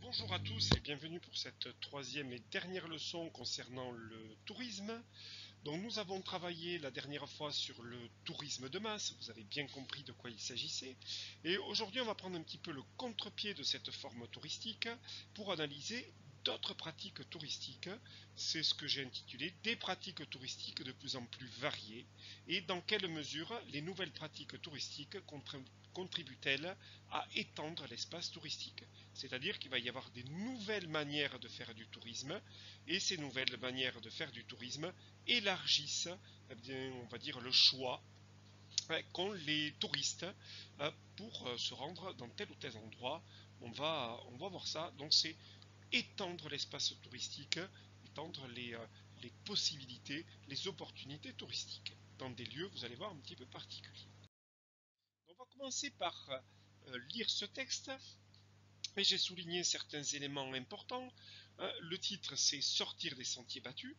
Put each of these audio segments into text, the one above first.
Bonjour à tous et bienvenue pour cette troisième et dernière leçon concernant le tourisme. Donc nous avons travaillé la dernière fois sur le tourisme de masse, vous avez bien compris de quoi il s'agissait. Et aujourd'hui on va prendre un petit peu le contre-pied de cette forme touristique pour analyser d'autres pratiques touristiques. C'est ce que j'ai intitulé des pratiques touristiques de plus en plus variées et dans quelle mesure les nouvelles pratiques touristiques contribuent-elles à étendre l'espace touristique. C'est-à-dire qu'il va y avoir des nouvelles manières de faire du tourisme et ces nouvelles manières de faire du tourisme élargissent, eh bien, on va dire, le choix qu'ont les touristes pour se rendre dans tel ou tel endroit. On va voir ça. Donc c'est étendre l'espace touristique, étendre les possibilités, les opportunités touristiques dans des lieux, vous allez voir, un petit peu particuliers. On va commencer par lire ce texte et j'ai souligné certains éléments importants. Le titre, c'est Sortir des sentiers battus.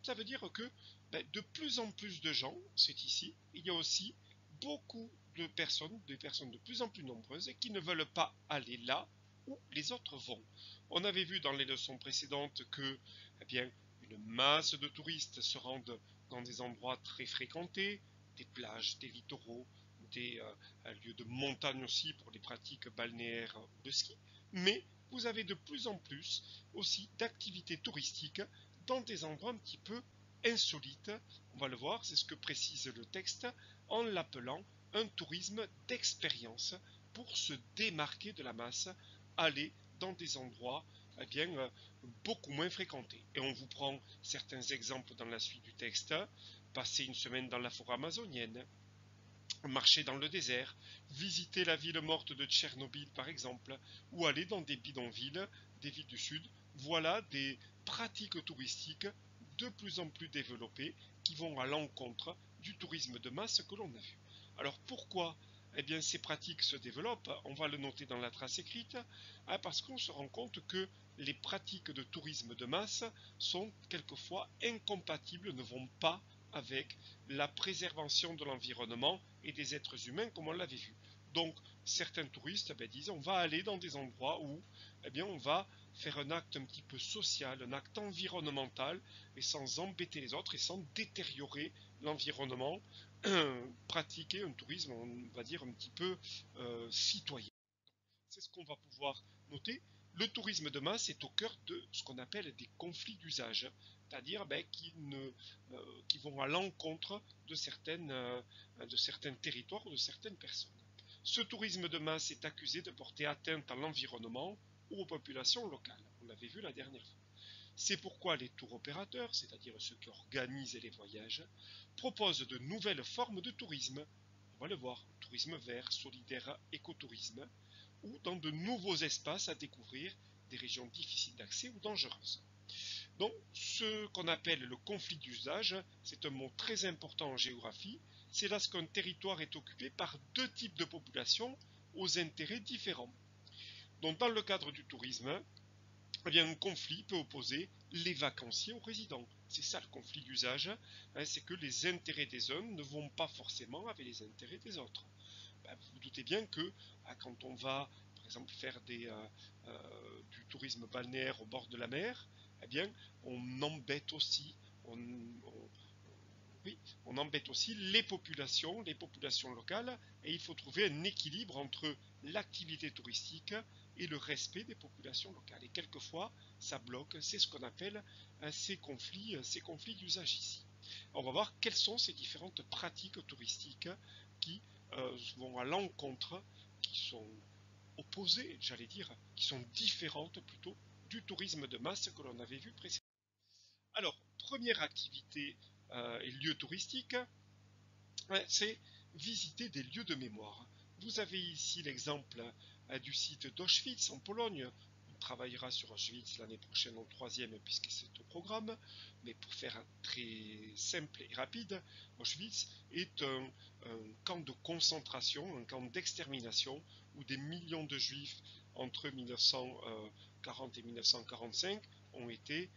Ça veut dire que de plus en plus de gens, c'est ici, il y a aussi beaucoup de personnes, des personnes de plus en plus nombreuses, qui ne veulent pas aller là où les autres vont. On avait vu dans les leçons précédentes que, eh bien, une masse de touristes se rendent dans des endroits très fréquentés, des plages, des littoraux, des lieux de montagne aussi pour les pratiques balnéaires ou de ski, mais vous avez de plus en plus aussi d'activités touristiques dans des endroits un petit peu insolites. On va le voir, c'est ce que précise le texte en l'appelant un tourisme d'expérience pour se démarquer de la masse, aller dans des endroits beaucoup moins fréquentés. Et on vous prend certains exemples dans la suite du texte. Passer une semaine dans la forêt amazonienne, marcher dans le désert, visiter la ville morte de Tchernobyl par exemple, ou aller dans des bidonvilles, des villes du sud. Voilà des pratiques touristiques de plus en plus développées qui vont à l'encontre du tourisme de masse que l'on a vu. Alors pourquoi ces pratiques se développent? On va le noter dans la trace écrite, parce qu'on se rend compte que les pratiques de tourisme de masse sont quelquefois incompatibles, ne vont pas avec la préservation de l'environnement et des êtres humains comme on l'avait vu. Donc certains touristes disent on va aller dans des endroits où on va faire un acte un petit peu social, un acte environnemental et sans embêter les autres et sans détériorer l'environnement, pratiquer un tourisme on va dire un petit peu citoyen. C'est ce qu'on va pouvoir noter. Le tourisme de masse est au cœur de ce qu'on appelle des conflits d'usage, c'est-à-dire qui vont à l'encontre de certains territoires ou de certaines personnes. Ce tourisme de masse est accusé de porter atteinte à l'environnement ou aux populations locales. On l'avait vu la dernière fois. C'est pourquoi les tours opérateurs, c'est-à-dire ceux qui organisent les voyages, proposent de nouvelles formes de tourisme. On va le voir, tourisme vert, solidaire, écotourisme, ou dans de nouveaux espaces à découvrir, des régions difficiles d'accès ou dangereuses. Donc, ce qu'on appelle le conflit d'usage, c'est un mot très important en géographie. C'est lorsqu'un territoire est occupé par deux types de populations aux intérêts différents. Donc, dans le cadre du tourisme, un conflit peut opposer les vacanciers aux résidents. C'est ça le conflit d'usage, c'est que les intérêts des uns ne vont pas forcément avec les intérêts des autres. Vous vous doutez bien que quand on va, par exemple, faire du tourisme balnéaire au bord de la mer, on embête aussi, oui, on embête aussi les populations locales, et il faut trouver un équilibre entre l'activité touristique et le respect des populations locales. Et quelquefois, ça bloque, c'est ce qu'on appelle ces conflits d'usage ici. On va voir quelles sont ces différentes pratiques touristiques qui vont à l'encontre, qui sont opposées, j'allais dire, qui sont différentes plutôt du tourisme de masse que l'on avait vu précédemment. Alors, première activité et lieu touristique, c'est visiter des lieux de mémoire. Vous avez ici l'exemple du site d'Auschwitz en Pologne. On travaillera sur Auschwitz l'année prochaine en troisième puisque c'est au programme. Mais pour faire très simple et rapide, Auschwitz est un camp de concentration, un camp d'extermination où des millions de juifs entre 1940 et 1945 ont été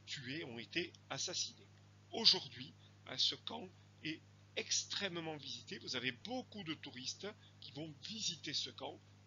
tués, ont été assassinés. Aujourd'hui, ce camp est extrêmement visité. Vous avez beaucoup de touristes qui vont visiter ce camp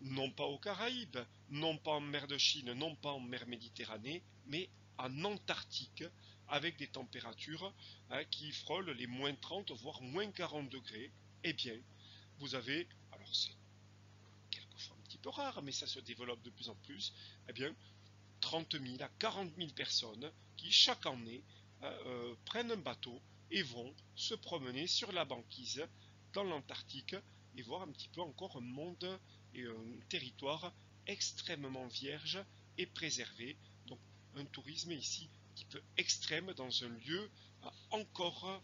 non pas aux Caraïbes, non pas en mer de Chine, non pas en mer Méditerranée, mais en Antarctique, avec des températures qui frôlent les moins 30 voire moins 40 degrés. Eh bien, vous avez, alors c'est quelquefois un petit peu rare, mais ça se développe de plus en plus, eh bien, 30 000 à 40 000 personnes qui, chaque année, prennent un bateau et vont se promener sur la banquise dans l'Antarctique et voir un petit peu encore un monde et un territoire extrêmement vierge et préservé. Donc un tourisme ici un petit peu extrême dans un lieu encore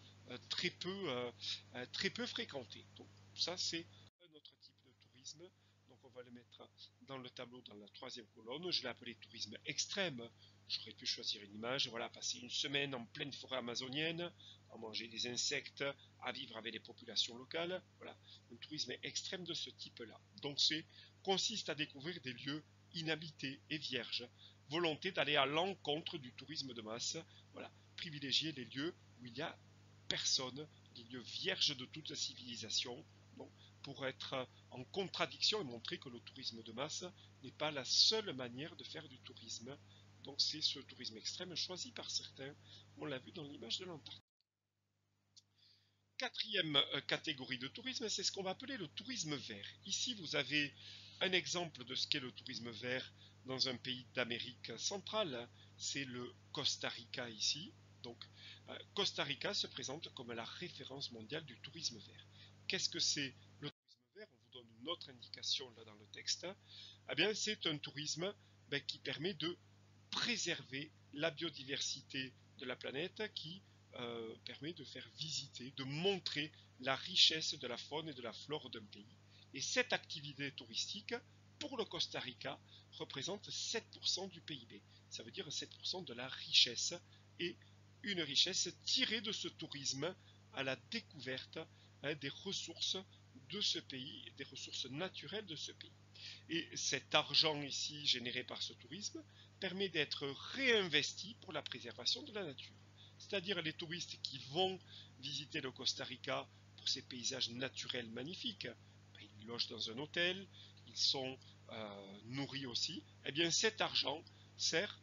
très peu fréquenté. Donc ça c'est un autre type de tourisme. Donc on va le mettre dans le tableau dans la troisième colonne. Je l'ai appelé tourisme extrême. J'aurais pu choisir une image, voilà, passer une semaine en pleine forêt amazonienne, à manger des insectes, à vivre avec les populations locales. Voilà, un tourisme extrême de ce type-là. Donc c'est consiste à découvrir des lieux inhabités et vierges. Volonté d'aller à l'encontre du tourisme de masse. Voilà, privilégier les lieux où il n'y a personne, les lieux vierges de toute la civilisation. Donc, pour être en contradiction et montrer que le tourisme de masse n'est pas la seule manière de faire du tourisme. Donc c'est ce tourisme extrême choisi par certains, on l'a vu dans l'image de l'Antarctique. Quatrième catégorie de tourisme, c'est ce qu'on va appeler le tourisme vert. Ici, vous avez un exemple de ce qu'est le tourisme vert dans un pays d'Amérique centrale, c'est le Costa Rica ici. Donc, Costa Rica se présente comme la référence mondiale du tourisme vert. Qu'est-ce que c'est le tourisme vert? On vous donne une autre indication là dans le texte. Eh bien, c'est un tourisme qui permet de préserver la biodiversité de la planète, qui permet de faire visiter, de montrer la richesse de la faune et de la flore d'un pays. Et cette activité touristique, pour le Costa Rica, représente 7% du PIB. Ça veut dire 7% de la richesse, et une richesse tirée de ce tourisme à la découverte des ressources de ce pays, des ressources naturelles de ce pays. Et cet argent ici généré par ce tourisme permet d'être réinvesti pour la préservation de la nature. C'est-à-dire les touristes qui vont visiter le Costa Rica pour ces paysages naturels magnifiques, ils logent dans un hôtel, ils sont nourris aussi, et bien cet argent sert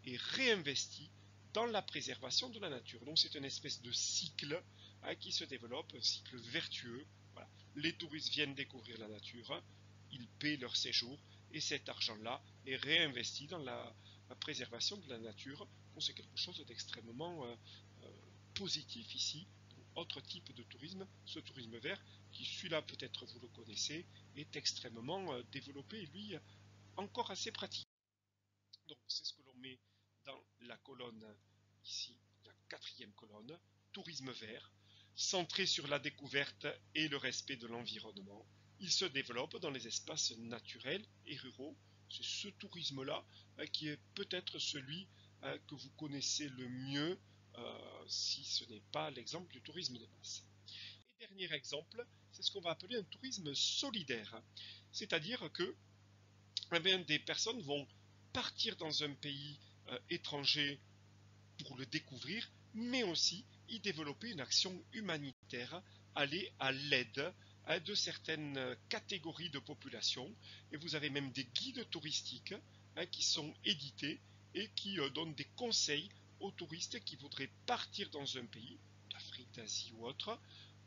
et réinvesti dans la préservation de la nature. Donc c'est une espèce de cycle qui se développe, un cycle vertueux. Voilà. Les touristes viennent découvrir la nature, ils paient leur séjour, et cet argent-là est réinvesti dans la préservation de la nature. Donc c'est quelque chose d'extrêmement positif ici. Donc, autre type de tourisme, ce tourisme vert, qui celui-là peut-être vous le connaissez, est extrêmement développé et lui encore assez pratique. Donc c'est ce que l'on met dans la colonne ici, la quatrième colonne, tourisme vert, centré sur la découverte et le respect de l'environnement. Il se développe dans les espaces naturels et ruraux. C'est ce tourisme-là qui est peut-être celui que vous connaissez le mieux, si ce n'est pas l'exemple du tourisme de masse. Et dernier exemple, c'est ce qu'on va appeler un tourisme solidaire. C'est-à-dire que eh bien, des personnes vont partir dans un pays étranger pour le découvrir, mais aussi y développer une action humanitaire, aller à l'aide de certaines catégories de population. Et vous avez même des guides touristiques qui sont édités et qui donnent des conseils aux touristes qui voudraient partir dans un pays, d'Afrique, d'Asie ou autre,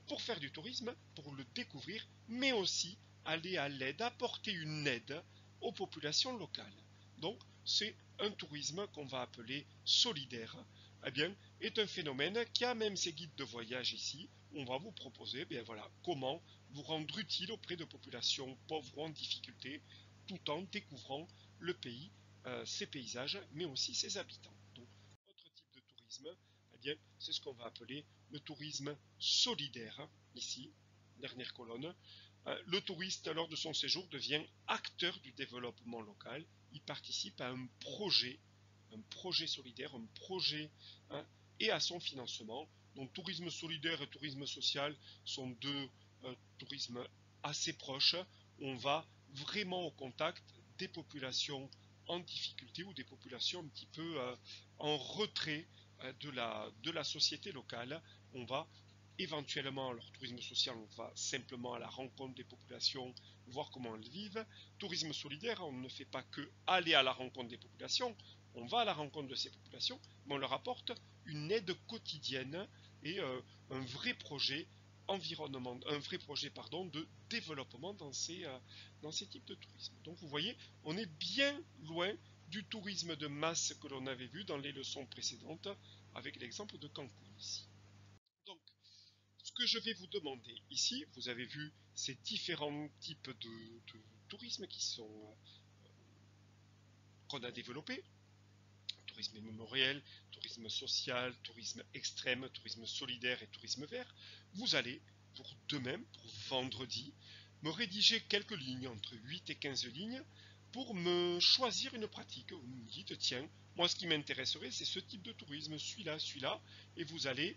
pour faire du tourisme, pour le découvrir, mais aussi aller à l'aide, apporter une aide aux populations locales. Donc, c'est un tourisme qu'on va appeler solidaire, eh bien, est un phénomène qui a même ses guides de voyage ici. On va vous proposer voilà, comment vous rendre utile auprès de populations pauvres ou en difficulté, tout en découvrant le pays, ses paysages, mais aussi ses habitants. Donc, autre type de tourisme, eh bien, c'est ce qu'on va appeler le tourisme solidaire, ici, dernière colonne. Le touriste, lors de son séjour, devient acteur du développement local. Il participe à un projet solidaire, un projet, hein, et à son financement. Donc tourisme solidaire et tourisme social sont deux tourismes assez proches. On va vraiment au contact des populations en difficulté ou des populations un petit peu en retrait de la société locale. On va éventuellement, alors tourisme social, on va simplement à la rencontre des populations, voir comment elles vivent. Tourisme solidaire, on ne fait pas que aller à la rencontre des populations, on va à la rencontre de ces populations, mais on leur apporte une aide quotidienne et un vrai projet environnement, un vrai projet de développement dans ces types de tourisme. Donc vous voyez, on est bien loin du tourisme de masse que l'on avait vu dans les leçons précédentes avec l'exemple de Cancun ici. Donc, ce que je vais vous demander ici, vous avez vu ces différents types de tourisme qu'on a développés. Tourisme mémoriel, tourisme social, tourisme extrême, tourisme solidaire et tourisme vert. Vous allez, pour demain, pour vendredi, me rédiger quelques lignes, entre 8 et 15 lignes, pour me choisir une pratique. Vous me dites, tiens, moi ce qui m'intéresserait, c'est ce type de tourisme, celui-là, et vous allez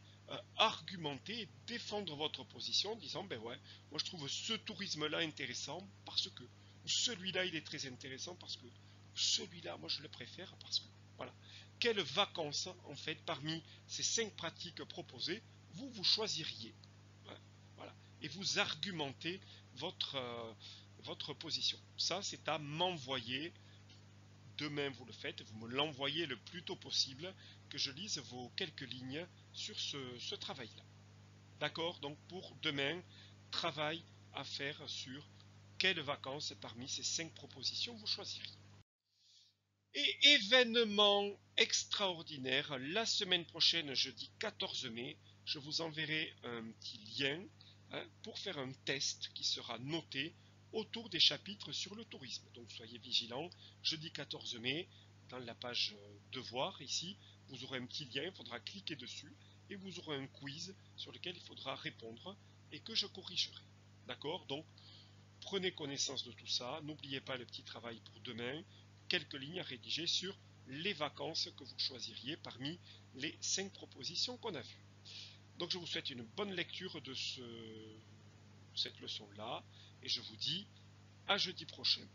argumenter et défendre votre position en disant, ben ouais, moi je trouve ce tourisme-là intéressant parce que, ou celui-là il est très intéressant parce que, celui-là, moi je le préfère parce que, voilà. Quelles vacances, en fait, parmi ces 5 pratiques proposées, vous choisiriez? Voilà. Et vous argumentez votre position. Ça, c'est à m'envoyer. Demain, vous le faites, vous me l'envoyez le plus tôt possible, que je lise vos quelques lignes sur ce travail-là. D'accord? Donc pour demain, travail à faire sur quelles vacances parmi ces 5 propositions vous choisiriez. Et événement extraordinaire, la semaine prochaine, jeudi 14 mai, je vous enverrai un petit lien pour faire un test qui sera noté autour des chapitres sur le tourisme. Donc soyez vigilants, jeudi 14 mai, dans la page devoir ici, vous aurez un petit lien, il faudra cliquer dessus et vous aurez un quiz sur lequel il faudra répondre et que je corrigerai. D'accord? Donc prenez connaissance de tout ça, n'oubliez pas le petit travail pour demain, quelques lignes à rédiger sur les vacances que vous choisiriez parmi les 5 propositions qu'on a vues. Donc je vous souhaite une bonne lecture de cette leçon-là et je vous dis à jeudi prochain.